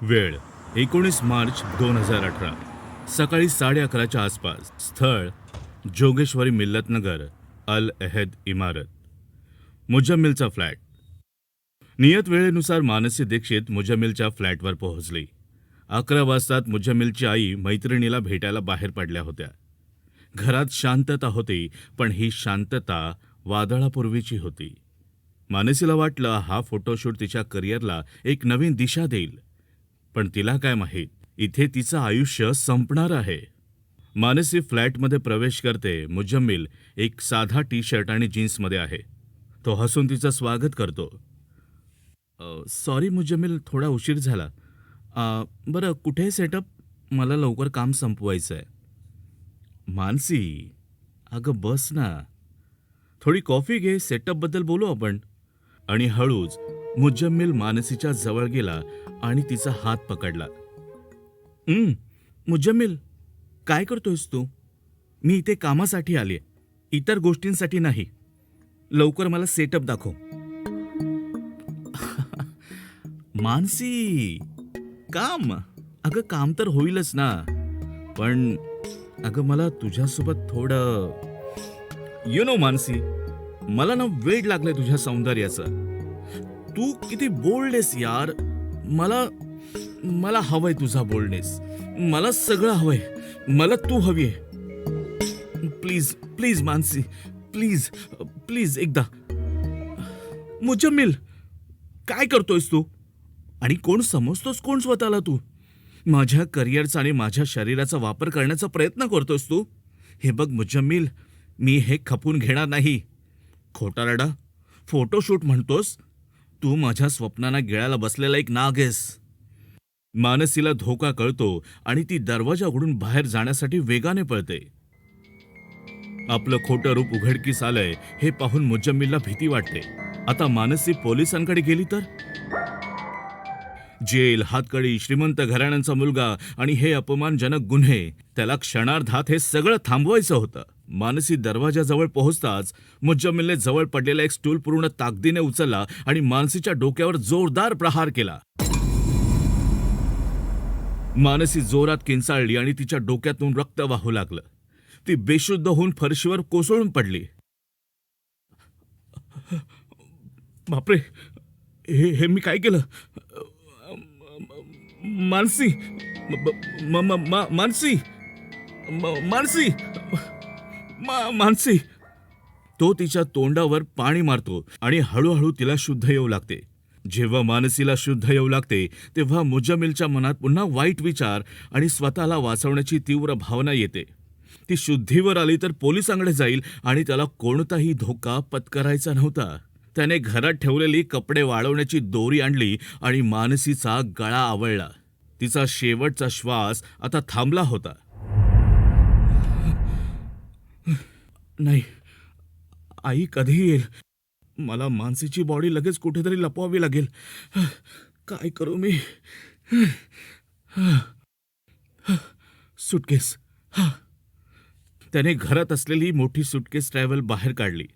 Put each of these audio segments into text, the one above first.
वेळ 19 मार्च 2018 सकाळी 11:30च्या आसपास. स्थळ जोगेश्वरी मिल्लतनगर, अल अहद इमारत. मुजम्मिलचा फ्लॅट. नियत वेळेनुसार मानसी दीक्षित मुजम्मिलच्या फ्लॅटवर पोहोचली. 11 वाजतात मुजम्मिलची आई मैत्रिणीला भेटायला बाहेर पडल्या होत्या. घरात शांतता होती, पण ही शांतता वादळापूर्वीची होती. मानसीला वाटलं हा फोटोशूट तिच्या करिअरला एक नवीन दिशा देईल, पण तिला काय माहीत, इथे तिचं आयुष्य संपणार आहे. मानसी फ्लॅटमध्ये प्रवेश करते. मुजम्मिल एक साधा टी शर्ट आणि जीन्समध्ये आहे. तो हसून तिचं स्वागत करतो. सॉरी मुजम्मिल, थोडा उशीर झाला. बरं, कुठे आहे सेटअप? मला लवकर काम संपवायचं आहे. मानसी, अगं बस ना, थोडी कॉफी घे, सेटअपबद्दल बोलू आपण. आणि हळूच मुजम्मिल मानसीच्या जवळ गेला आणि तिचा हात पकडला. मुजम्मिल, काय करतोयस तू? मी इथे कामासाठी आलीय, इतर गोष्टींसाठी नाही. लवकर मला सेटअप दाखव. मानसी, काम? अगं काम तर होईलच ना, पण अगं मला तुझ्यासोबत थोडं मानसी, मला ना वेड लागलंय तुझ्या सौंदर्याचं. तू किती बोल्डनेस यार. मला हवंय तुझा बोल्डनेस. मला सगळं हवंय. मला तू हवी आहे. Please please Mansi, please please एकदा. मुजम्मिल, काय करतोयस तू? आणि कोण समजतोस कोण स्वतःला तू? माझ्या करिअरचा आणि माझ्या शरीराचा वापर करण्याचा प्रयत्न करतोस तू? हे बघ मुजम्मिल, मी हे खपून घेणार नाही. खोटारडा, फोटोशूट म्हणतोस? तू माझ्या स्वप्नांना गिळायला बसलेला एक नाग आहेस. मानसीला धोका कळतो आणि ती दरवाजा उघडून बाहेर जाण्यासाठी वेगाने पळते. आपलं खोटं रूप उघडकीस आलंय हे पाहून मुजम्मिलला भीती वाटते. आता मानसी पोलिसांकडे गेली तर? जेल, हातकडी, श्रीमंत घराण्यांचा मुलगा आणि हे अपमानजनक गुन्हे, त्याला क्षणार्धात हे सगळं थांबवायचं होतं. मानसी दरवाजाजवळ पोहोचताच मुजम्मिलने जवळ पडलेला एक स्टूल पूर्ण ताकदीने उचलला आणि मानसीच्या डोक्यावर जोरदार प्रहार केला. मानसी जोरात किंचाळली आणि तिच्या डोक्यातून रक्त वाहू लागलं. ती बेशुद्ध होऊन फरशीवर कोसळून पडली. बापरे, हे मी काय केलं? मानसी, मानसी, मानसी, मानसी. तो तिच्या तोंडावर पाणी मारतो आणि हळूहळू तिला शुद्ध येऊ लागते. जेव्हा मानसीला शुद्ध येऊ लागते तेव्हा मुजम्मिलच्या मनात पुन्हा वाईट विचार आणि स्वतःला वाचवण्याची तीव्र भावना येते. ती शुद्धीवर आली तर पोलिसांकडे जाईल आणि त्याला कोणताही धोका पत्करायचा नव्हता. त्याने घरात ठेवलेली कपडे वाळवण्याची दोरी आणली आणि मानसीचा गळा आवळला. तिचा शेवटचा श्वास आता थांबला होता. नाही, आई कधी येईल? मला मानसीची बॉडी लगेच कुठेतरी लपवावी लागेल. काय करू मी? सुटकेस. त्याने घरात असलेली मोठी सुटकेस ट्रॅव्हल बाहेर काढली.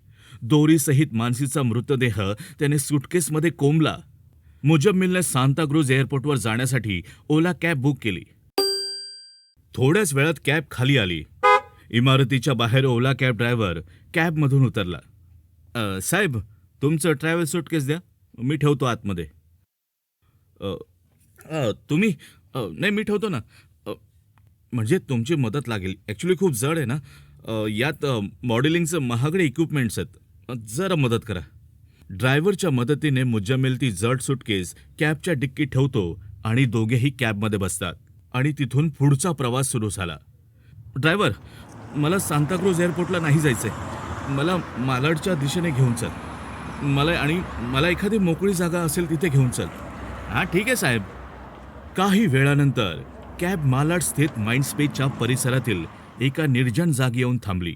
दोरीसहित मानसीचा मृतदेह त्याने सुटकेसमध्ये कोंबला. मुजम्मिलने सांताक्रूझ एअरपोर्टवर जाण्यासाठी ओला कॅब बुक केली. थोड्याच वेळात कॅब खाली आली. इमारतीच्या बाहेर ओला कॅब ड्रायव्हर कॅबमधून उतरला. साहेब, तुमचं ट्रॅव्हल सुटकेस द्या, मी ठेवतो आतमध्ये. तुम्ही? नाही, मी ठेवतो ना. म्हणजे तुमची मदत लागेल. ॲक्च्युली खूप जड आहे ना, यात मॉडेलिंगचं महागडे इक्विपमेंट्स आहेत. जरा मदत करा. ड्रायव्हरच्या मदतीने मुजम्मिल ती जड सुटकेस कॅबच्या डिक्कीत ठेवतो आणि दोघेही कॅबमध्ये बसतात आणि तिथून पुढचा प्रवास सुरू झाला. ड्रायव्हर, मला सांताक्रूझ एअरपोर्टला नाही जायचंय. मला मालाडच्या दिशेने घेऊन चल. मला एखादी मोकळी जागा असेल तिथे घेऊन चल. हां, ठीक आहे साहेब. काही वेळानंतर कॅब मालाड स्थित माइंडस्पेसच्या परिसरातील एका निर्जन जागी येऊन थांबली.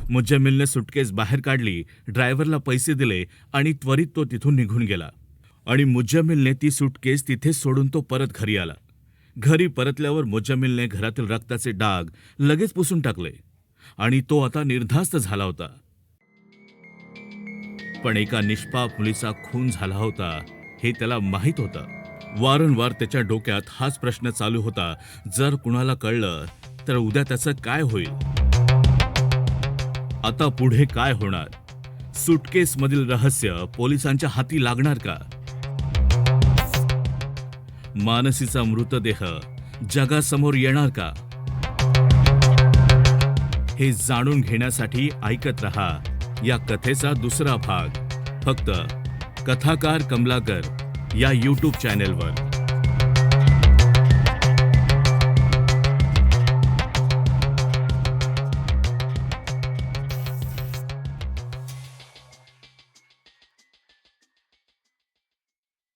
मुजम्मिलने सुटकेस बाहेर काढली, ड्रायव्हरला पैसे दिले आणि त्वरित तो तिथून निघून गेला. आणि मुजम्मिलने ती सुटकेस तिथे सोडून तो परत घरी आला. घरी परतल्यावर मुजम्मिलने घरातील रक्ताचे डाग लगेच पुसून टाकले आणि तो आता निर्धास्त झाला होता. पण एका निष्पाप मुलीचा खून झाला होता हे त्याला माहीत होतं. वारंवार त्याच्या डोक्यात हाच प्रश्न चालू होता, जर कुणाला कळलं तर उद्या त्याचं काय होईल? आता पुढे काय होणार? सुटकेस मधील रहस्य पोलिसांच्या हाती लागणार का? मानसीचा मृतदेह जगासमोर येणार का? हे जाणून घेण्यासाठी ऐकत रहा या कथेचा दुसरा भाग, फक्त कथाकार कमलाकर या YouTube चॅनेलवर.